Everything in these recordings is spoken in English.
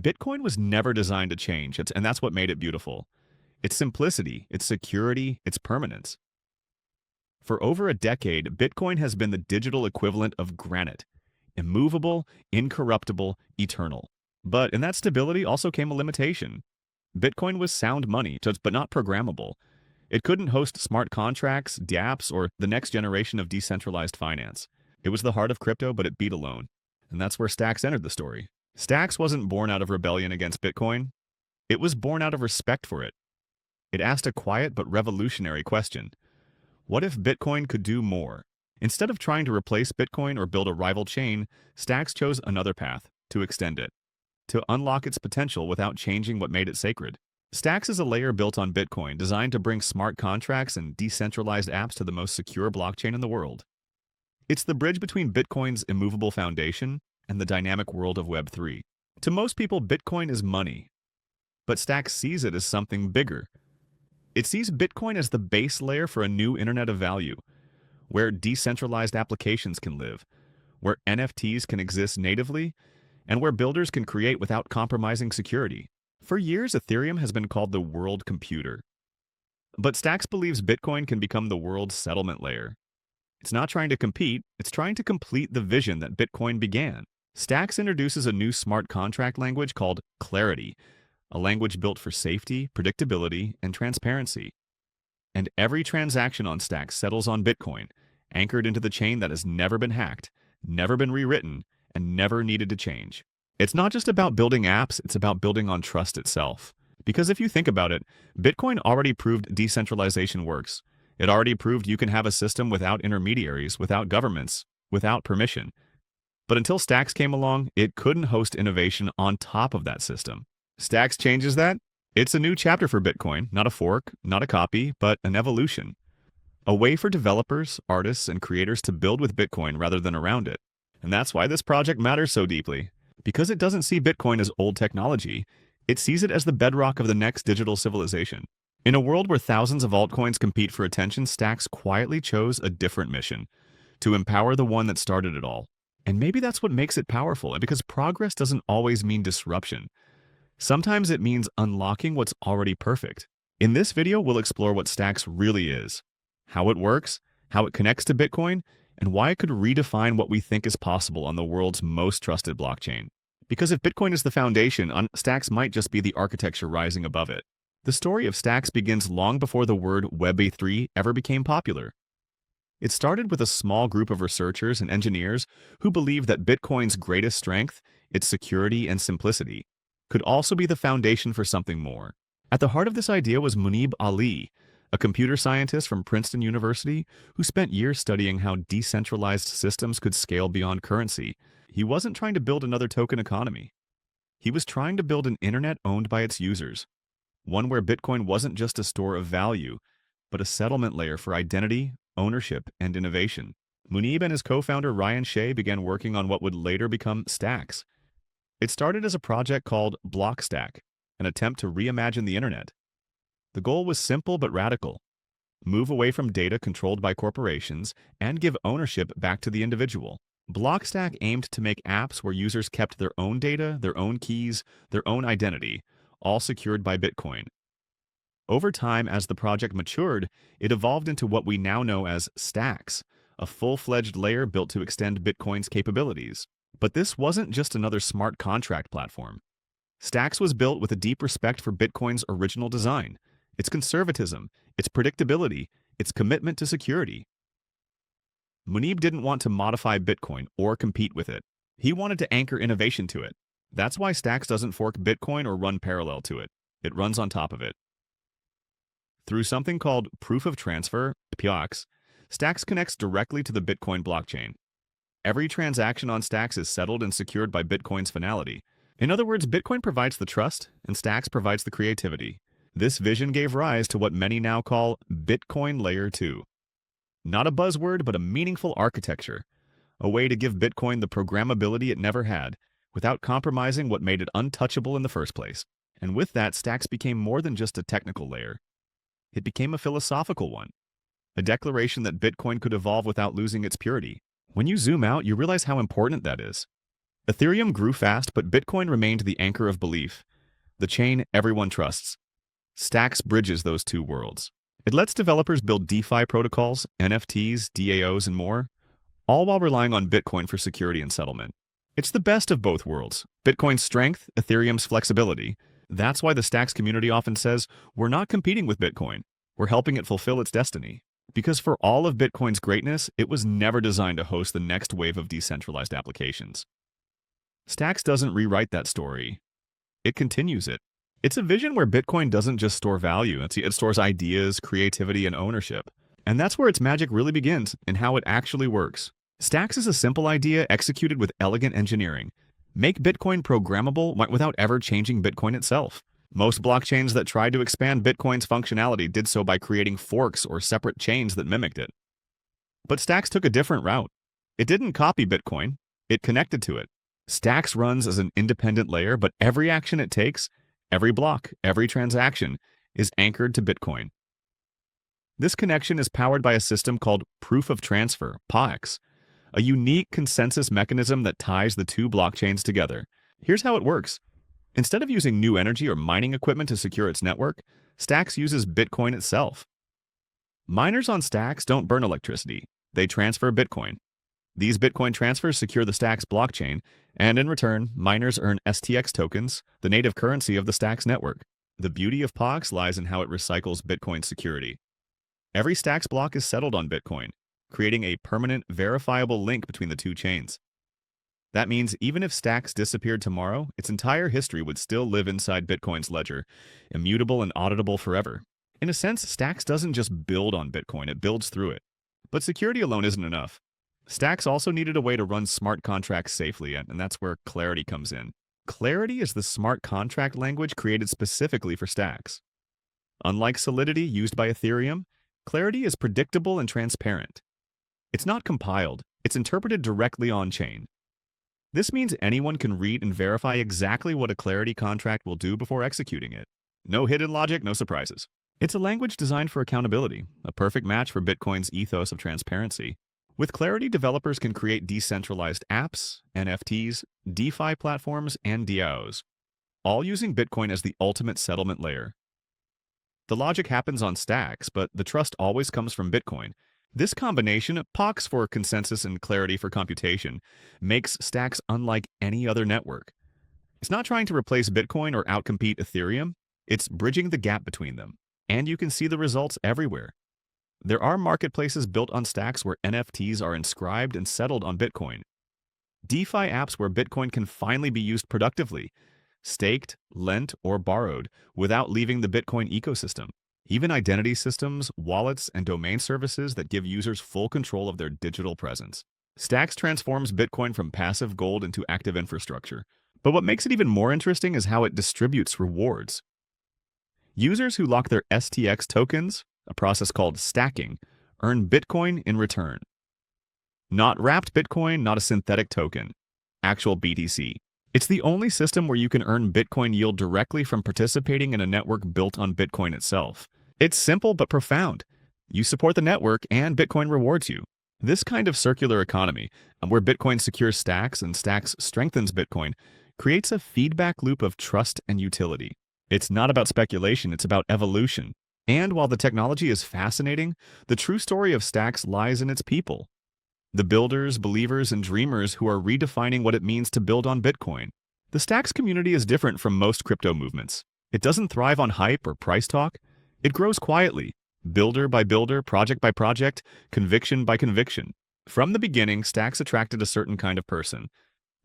Bitcoin was never designed to change, and that's what made it beautiful. Its simplicity, its security, its permanence. For over a decade, Bitcoin has been the digital equivalent of granite. Immovable, incorruptible, eternal. But in that stability also came a limitation. Bitcoin was sound money, but not programmable. It couldn't host smart contracts, dApps, or the next generation of decentralized finance. It was the heart of crypto, but it beat alone. And that's where Stacks entered the story. Stacks wasn't born out of rebellion against Bitcoin. It was born out of respect for it. It asked a quiet but revolutionary question. What if Bitcoin could do more? Instead of trying to replace Bitcoin or build a rival chain, Stacks chose another path, to extend it, to unlock its potential without changing what made it sacred. Stacks is a layer built on Bitcoin designed to bring smart contracts and decentralized apps to the most secure blockchain in the world. It's the bridge between Bitcoin's immovable foundation and the dynamic world of Web3. To most people, Bitcoin is money, but Stacks sees it as something bigger. It sees Bitcoin as the base layer for a new internet of value, where decentralized applications can live, where NFTs can exist natively, and where builders can create without compromising security. For years, Ethereum has been called the world computer. But Stacks believes Bitcoin can become the world's settlement layer. It's not trying to compete, it's trying to complete the vision that Bitcoin began. Stacks introduces a new smart contract language called Clarity, a language built for safety, predictability, and transparency. And every transaction on Stacks settles on Bitcoin, anchored into the chain that has never been hacked, never been rewritten, and never needed to change. It's not just about building apps, it's about building on trust itself. Because if you think about it, Bitcoin already proved decentralization works. It already proved you can have a system without intermediaries, without governments, without permission. But until Stacks came along, it couldn't host innovation on top of that system. Stacks changes that. It's a new chapter for Bitcoin, not a fork, not a copy, but an evolution. A way for developers, artists, and creators to build with Bitcoin rather than around it. And that's why this project matters so deeply. Because it doesn't see Bitcoin as old technology, it sees it as the bedrock of the next digital civilization. In a world where thousands of altcoins compete for attention, Stacks quietly chose a different mission, to empower the one that started it all. And maybe that's what makes it powerful, and because progress doesn't always mean disruption. Sometimes it means unlocking what's already perfect. In this video, we'll explore what Stacks really is, how it works, how it connects to Bitcoin, and why it could redefine what we think is possible on the world's most trusted blockchain. Because if Bitcoin is the foundation, Stacks might just be the architecture rising above it. The story of Stacks begins long before the word Web3 ever became popular. It started with a small group of researchers and engineers who believed that Bitcoin's greatest strength, its security and simplicity, could also be the foundation for something more. At the heart of this idea was Munib Ali, a computer scientist from Princeton University who spent years studying how decentralized systems could scale beyond currency. He wasn't trying to build another token economy. He was trying to build an internet owned by its users, one where Bitcoin wasn't just a store of value, but a settlement layer for identity, ownership, and innovation. Munib and his co-founder Ryan Shea began working on what would later become Stacks. It started as a project called Blockstack, an attempt to reimagine the internet. The goal was simple but radical. Move away from data controlled by corporations and give ownership back to the individual. Blockstack aimed to make apps where users kept their own data, their own keys, their own identity, all secured by Bitcoin. Over time, as the project matured, it evolved into what we now know as Stacks, a full-fledged layer built to extend Bitcoin's capabilities. But this wasn't just another smart contract platform. Stacks was built with a deep respect for Bitcoin's original design, its conservatism, its predictability, its commitment to security. Munib didn't want to modify Bitcoin or compete with it. He wanted to anchor innovation to it. That's why Stacks doesn't fork Bitcoin or run parallel to it. It runs on top of it. Through something called Proof of Transfer, POX, Stacks connects directly to the Bitcoin blockchain. Every transaction on Stacks is settled and secured by Bitcoin's finality. In other words, Bitcoin provides the trust, and Stacks provides the creativity. This vision gave rise to what many now call Bitcoin Layer 2. Not a buzzword, but a meaningful architecture. A way to give Bitcoin the programmability it never had, without compromising what made it untouchable in the first place. And with that, Stacks became more than just a technical layer. It became a philosophical one. A declaration that Bitcoin could evolve without losing its purity. When you zoom out, you realize how important that is. Ethereum grew fast, but Bitcoin remained the anchor of belief, the chain everyone trusts. Stacks bridges those two worlds. It lets developers build DeFi protocols, NFTs, DAOs, and more, all while relying on Bitcoin for security and settlement. It's the best of both worlds. Bitcoin's strength, Ethereum's flexibility. That's why the Stacks community often says, we're not competing with Bitcoin. We're helping it fulfill its destiny. Because for all of Bitcoin's greatness, it was never designed to host the next wave of decentralized applications. Stacks doesn't rewrite that story. It continues it. It's a vision where Bitcoin doesn't just store value, it stores ideas, creativity, and ownership. And that's where its magic really begins, in how it actually works. Stacks is a simple idea executed with elegant engineering. Make Bitcoin programmable without ever changing Bitcoin itself. Most blockchains that tried to expand Bitcoin's functionality did so by creating forks or separate chains that mimicked it. But Stacks took a different route. It didn't copy Bitcoin, it connected to it. Stacks runs as an independent layer, but every action it takes, every block, every transaction, is anchored to Bitcoin. This connection is powered by a system called Proof of Transfer, POX, a unique consensus mechanism that ties the two blockchains together. Here's how it works. Instead of using new energy or mining equipment to secure its network, Stacks uses Bitcoin itself. Miners on Stacks don't burn electricity, they transfer Bitcoin. These Bitcoin transfers secure the Stacks blockchain, and in return, miners earn STX tokens, the native currency of the Stacks network. The beauty of POX lies in how it recycles Bitcoin security. Every Stacks block is settled on Bitcoin, creating a permanent, verifiable link between the two chains. That means even if Stacks disappeared tomorrow, its entire history would still live inside Bitcoin's ledger, immutable and auditable forever. In a sense, Stacks doesn't just build on Bitcoin, it builds through it. But security alone isn't enough. Stacks also needed a way to run smart contracts safely, and that's where Clarity comes in. Clarity is the smart contract language created specifically for Stacks. Unlike Solidity used by Ethereum, Clarity is predictable and transparent. It's not compiled, it's interpreted directly on-chain. This means anyone can read and verify exactly what a Clarity contract will do before executing it. No hidden logic, no surprises. It's a language designed for accountability, a perfect match for Bitcoin's ethos of transparency. With Clarity, developers can create decentralized apps, NFTs, DeFi platforms, and DAOs, all using Bitcoin as the ultimate settlement layer. The logic happens on Stacks, but the trust always comes from Bitcoin. This combination, POX for consensus and Clarity for computation, makes Stacks unlike any other network. It's not trying to replace Bitcoin or outcompete Ethereum, it's bridging the gap between them. And you can see the results everywhere. There are marketplaces built on Stacks where NFTs are inscribed and settled on Bitcoin. DeFi apps where Bitcoin can finally be used productively, staked, lent, or borrowed, without leaving the Bitcoin ecosystem. Even identity systems, wallets, and domain services that give users full control of their digital presence. Stacks transforms Bitcoin from passive gold into active infrastructure. But what makes it even more interesting is how it distributes rewards. Users who lock their STX tokens, a process called stacking, earn Bitcoin in return. Not wrapped Bitcoin, not a synthetic token. Actual BTC. It's the only system where you can earn Bitcoin yield directly from participating in a network built on Bitcoin itself. It's simple but profound. You support the network and Bitcoin rewards you. This kind of circular economy, where Bitcoin secures Stacks and Stacks strengthens Bitcoin, creates a feedback loop of trust and utility. It's not about speculation, it's about evolution. And while the technology is fascinating, the true story of Stacks lies in its people. The builders, believers, and dreamers who are redefining what it means to build on Bitcoin. The Stacks community is different from most crypto movements. It doesn't thrive on hype or price talk. It grows quietly, builder by builder, project by project, conviction by conviction. From the beginning, Stacks attracted a certain kind of person.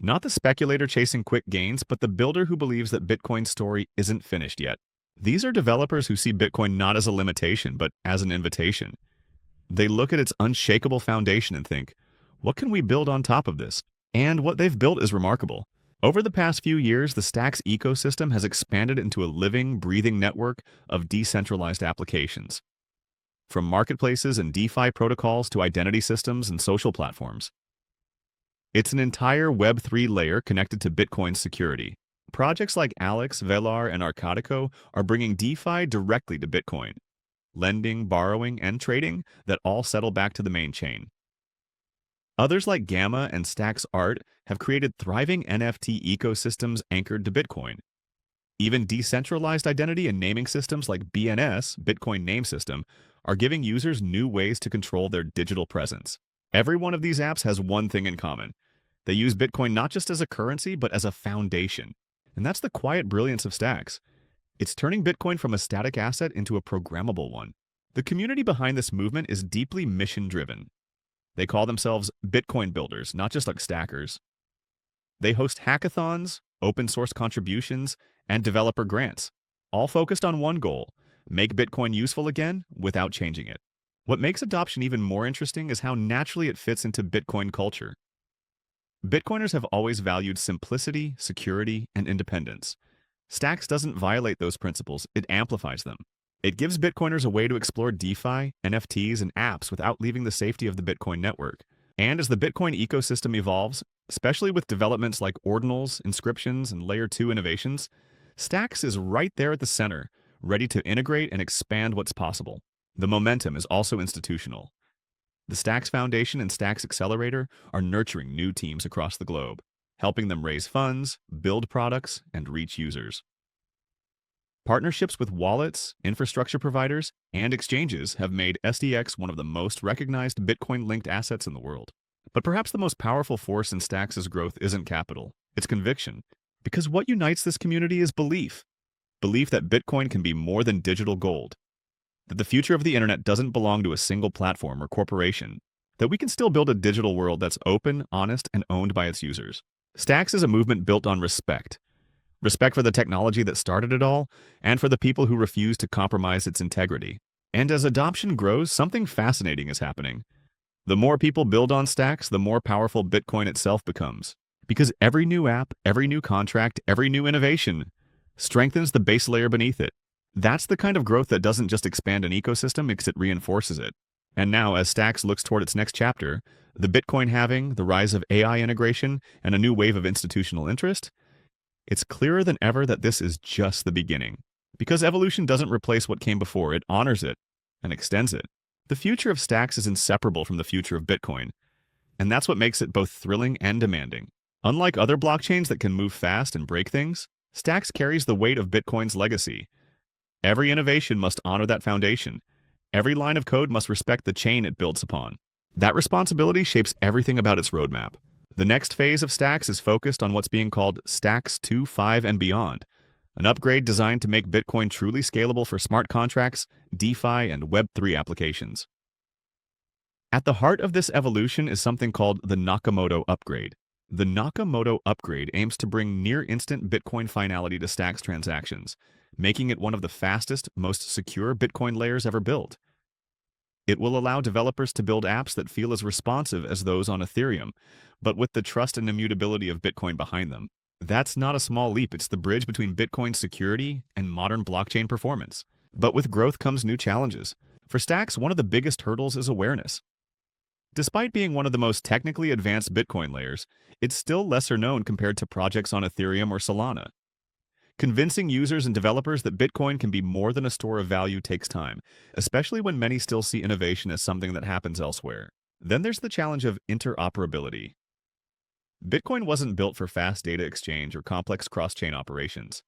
Not the speculator chasing quick gains, but the builder who believes that Bitcoin's story isn't finished yet. These are developers who see Bitcoin not as a limitation, but as an invitation. They look at its unshakable foundation and think, what can we build on top of this? And what they've built is remarkable. Over the past few years, the Stacks ecosystem has expanded into a living, breathing network of decentralized applications. From marketplaces and DeFi protocols to identity systems and social platforms. It's an entire Web3 layer connected to Bitcoin's security. Projects like Alex, Velar, and Arcadico are bringing DeFi directly to Bitcoin. Lending, borrowing, and trading that all settle back to the main chain. Others like Gamma and Stacks Art have created thriving NFT ecosystems anchored to Bitcoin. Even decentralized identity and naming systems like BNS, Bitcoin Name System, are giving users new ways to control their digital presence. Every one of these apps has one thing in common. They use Bitcoin not just as a currency, but as a foundation. And that's the quiet brilliance of Stacks. It's turning Bitcoin from a static asset into a programmable one. The community behind this movement is deeply mission-driven. They call themselves Bitcoin builders, not just like stackers. They host hackathons, open-source contributions, and developer grants, all focused on one goal: make Bitcoin useful again without changing it. What makes adoption even more interesting is how naturally it fits into Bitcoin culture. Bitcoiners have always valued simplicity, security, and independence. Stacks doesn't violate those principles, it amplifies them. It gives Bitcoiners a way to explore DeFi, NFTs, and apps without leaving the safety of the Bitcoin network. And as the Bitcoin ecosystem evolves, especially with developments like ordinals, inscriptions, and Layer 2 innovations, Stacks is right there at the center, ready to integrate and expand what's possible. The momentum is also institutional. The Stacks Foundation and Stacks Accelerator are nurturing new teams across the globe, helping them raise funds, build products, and reach users. Partnerships with wallets, infrastructure providers, and exchanges have made STX one of the most recognized Bitcoin-linked assets in the world. But perhaps the most powerful force in Stacks' growth isn't capital, it's conviction. Because what unites this community is belief. Belief that Bitcoin can be more than digital gold. That the future of the internet doesn't belong to a single platform or corporation. That we can still build a digital world that's open, honest, and owned by its users. Stacks is a movement built on respect. Respect for the technology that started it all, and for the people who refuse to compromise its integrity. And as adoption grows, something fascinating is happening. The more people build on Stacks, the more powerful Bitcoin itself becomes. Because every new app, every new contract, every new innovation strengthens the base layer beneath it. That's the kind of growth that doesn't just expand an ecosystem, because it reinforces it. And now, as Stacks looks toward its next chapter, the Bitcoin halving, the rise of AI integration, and a new wave of institutional interest, it's clearer than ever that this is just the beginning. Because evolution doesn't replace what came before, it honors it and extends it. The future of Stacks is inseparable from the future of Bitcoin, and that's what makes it both thrilling and demanding. Unlike other blockchains that can move fast and break things, Stacks carries the weight of Bitcoin's legacy. Every innovation must honor that foundation. Every line of code must respect the chain it builds upon. That responsibility shapes everything about its roadmap. The next phase of Stacks is focused on what's being called Stacks 2, 5, and beyond, an upgrade designed to make Bitcoin truly scalable for smart contracts, DeFi, and Web3 applications. At the heart of this evolution is something called the Nakamoto upgrade. The Nakamoto upgrade aims to bring near-instant Bitcoin finality to Stacks transactions, making it one of the fastest, most secure Bitcoin layers ever built. It will allow developers to build apps that feel as responsive as those on Ethereum, but with the trust and immutability of Bitcoin behind them. That's not a small leap, it's the bridge between Bitcoin's security and modern blockchain performance. But with growth comes new challenges. For Stacks, one of the biggest hurdles is awareness. Despite being one of the most technically advanced Bitcoin layers, it's still lesser known compared to projects on Ethereum or Solana. Convincing users and developers that Bitcoin can be more than a store of value takes time, especially when many still see innovation as something that happens elsewhere. Then there's the challenge of interoperability. Bitcoin wasn't built for fast data exchange or complex cross-chain operations.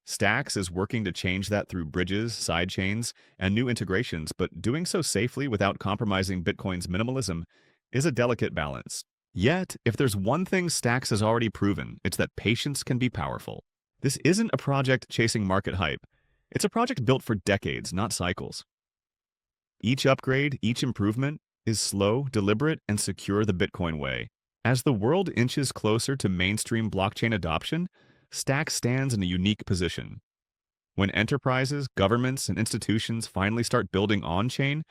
Stacks is working to change that through bridges, sidechains, and new integrations, but doing so safely without compromising Bitcoin's minimalism is a delicate balance. Yet, if there's one thing Stacks has already proven, it's that patience can be powerful. This isn't a project chasing market hype. It's a project built for decades, not cycles. Each upgrade, each improvement, is slow, deliberate, and secure the Bitcoin way. As the world inches closer to mainstream blockchain adoption, Stacks stands in a unique position. When enterprises, governments, and institutions finally start building on-chain,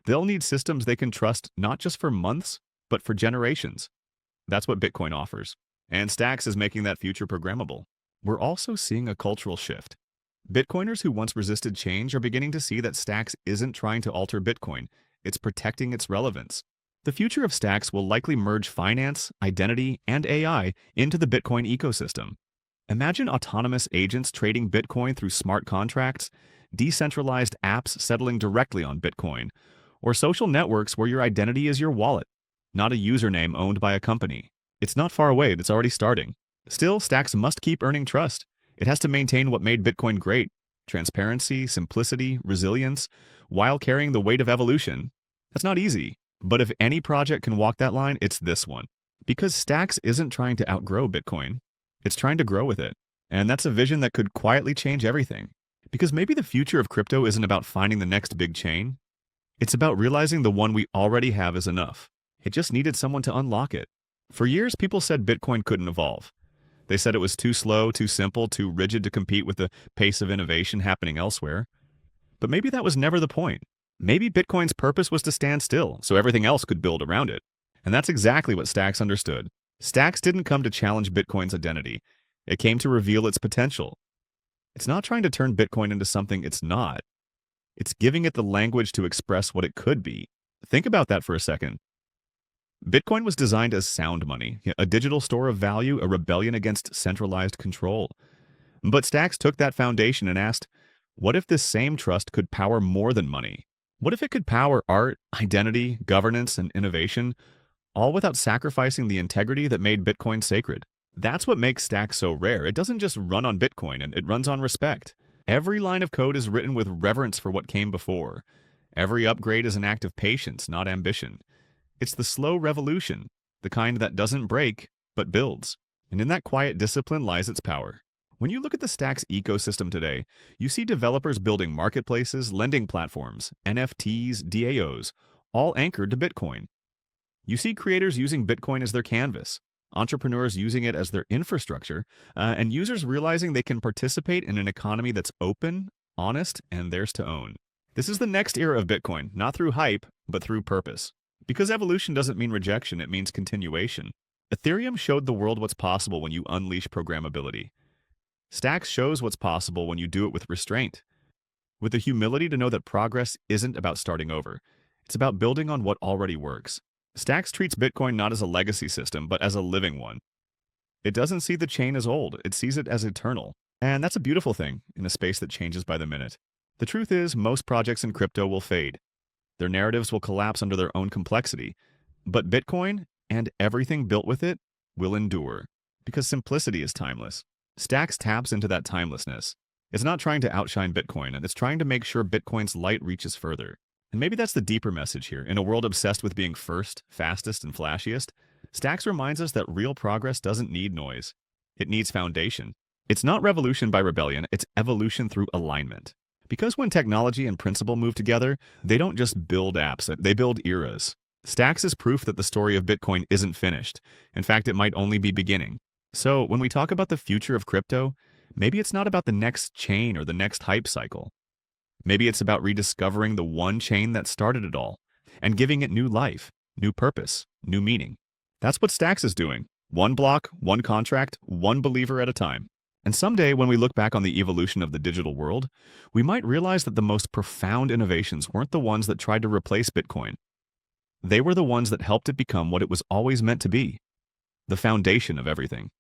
they'll need systems they can trust not just for months, but for generations. That's what Bitcoin offers. And Stacks is making that future programmable. We're also seeing a cultural shift. Bitcoiners who once resisted change are beginning to see that Stacks isn't trying to alter Bitcoin, it's protecting its relevance. The future of Stacks will likely merge finance, identity, and AI into the Bitcoin ecosystem. Imagine autonomous agents trading Bitcoin through smart contracts, decentralized apps settling directly on Bitcoin, or social networks where your identity is your wallet. not a username owned by a company. It's not far away, it's already starting. Still, Stacks must keep earning trust. It has to maintain what made Bitcoin great: transparency, simplicity, resilience, while carrying the weight of evolution. That's not easy, but if any project can walk that line, it's this one. Because Stacks isn't trying to outgrow Bitcoin, it's trying to grow with it. And that's a vision that could quietly change everything. Because maybe the future of crypto isn't about finding the next big chain. It's about realizing the one we already have is enough. It just needed someone to unlock it. For years, people said Bitcoin couldn't evolve. They said it was too slow, too simple, too rigid to compete with the pace of innovation happening elsewhere. But maybe that was never the point. Maybe Bitcoin's purpose was to stand still, so everything else could build around it. And that's exactly what Stacks understood. Stacks didn't come to challenge Bitcoin's identity. It came to reveal its potential. It's not trying to turn Bitcoin into something it's not. It's giving it the language to express what it could be. Think about that for a second. Bitcoin was designed as sound money, a digital store of value, a rebellion against centralized control. But Stacks took that foundation and asked, what if this same trust could power more than money? What if it could power art, identity, governance, and innovation, all without sacrificing the integrity that made Bitcoin sacred? That's what makes Stacks so rare. It doesn't just run on Bitcoin, and it runs on respect. Every line of code is written with reverence for what came before. Every upgrade is an act of patience, not ambition. It's the slow revolution, the kind that doesn't break, but builds. And in that quiet discipline lies its power. When you look at the Stacks ecosystem today, you see developers building marketplaces, lending platforms, NFTs, DAOs, all anchored to Bitcoin. You see creators using Bitcoin as their canvas, entrepreneurs using it as their infrastructure, and users realizing they can participate in an economy that's open, honest, and theirs to own. This is the next era of Bitcoin, not through hype, but through purpose. Because evolution doesn't mean rejection, it means continuation. Ethereum showed the world what's possible when you unleash programmability. Stacks shows what's possible when you do it with restraint, with the humility to know that progress isn't about starting over. It's about building on what already works. Stacks treats Bitcoin not as a legacy system, but as a living one. It doesn't see the chain as old, it sees it as eternal. And that's a beautiful thing in a space that changes by the minute. The truth is, most projects in crypto will fade. Their narratives will collapse under their own complexity. But Bitcoin, and everything built with it, will endure. Because simplicity is timeless. Stacks taps into that timelessness. It's not trying to outshine Bitcoin, and it's trying to make sure Bitcoin's light reaches further. And maybe that's the deeper message here. In a world obsessed with being first, fastest, and flashiest, Stacks reminds us that real progress doesn't need noise. It needs foundation. It's not revolution by rebellion, it's evolution through alignment. Because when technology and principle move together, they don't just build apps, they build eras. Stacks is proof that the story of Bitcoin isn't finished. In fact, it might only be beginning. So when we talk about the future of crypto, maybe it's not about the next chain or the next hype cycle. Maybe it's about rediscovering the one chain that started it all and giving it new life, new purpose, new meaning. That's what Stacks is doing. One block, one contract, one believer at a time. And someday, when we look back on the evolution of the digital world, we might realize that the most profound innovations weren't the ones that tried to replace Bitcoin. They were the ones that helped it become what it was always meant to be, the foundation of everything.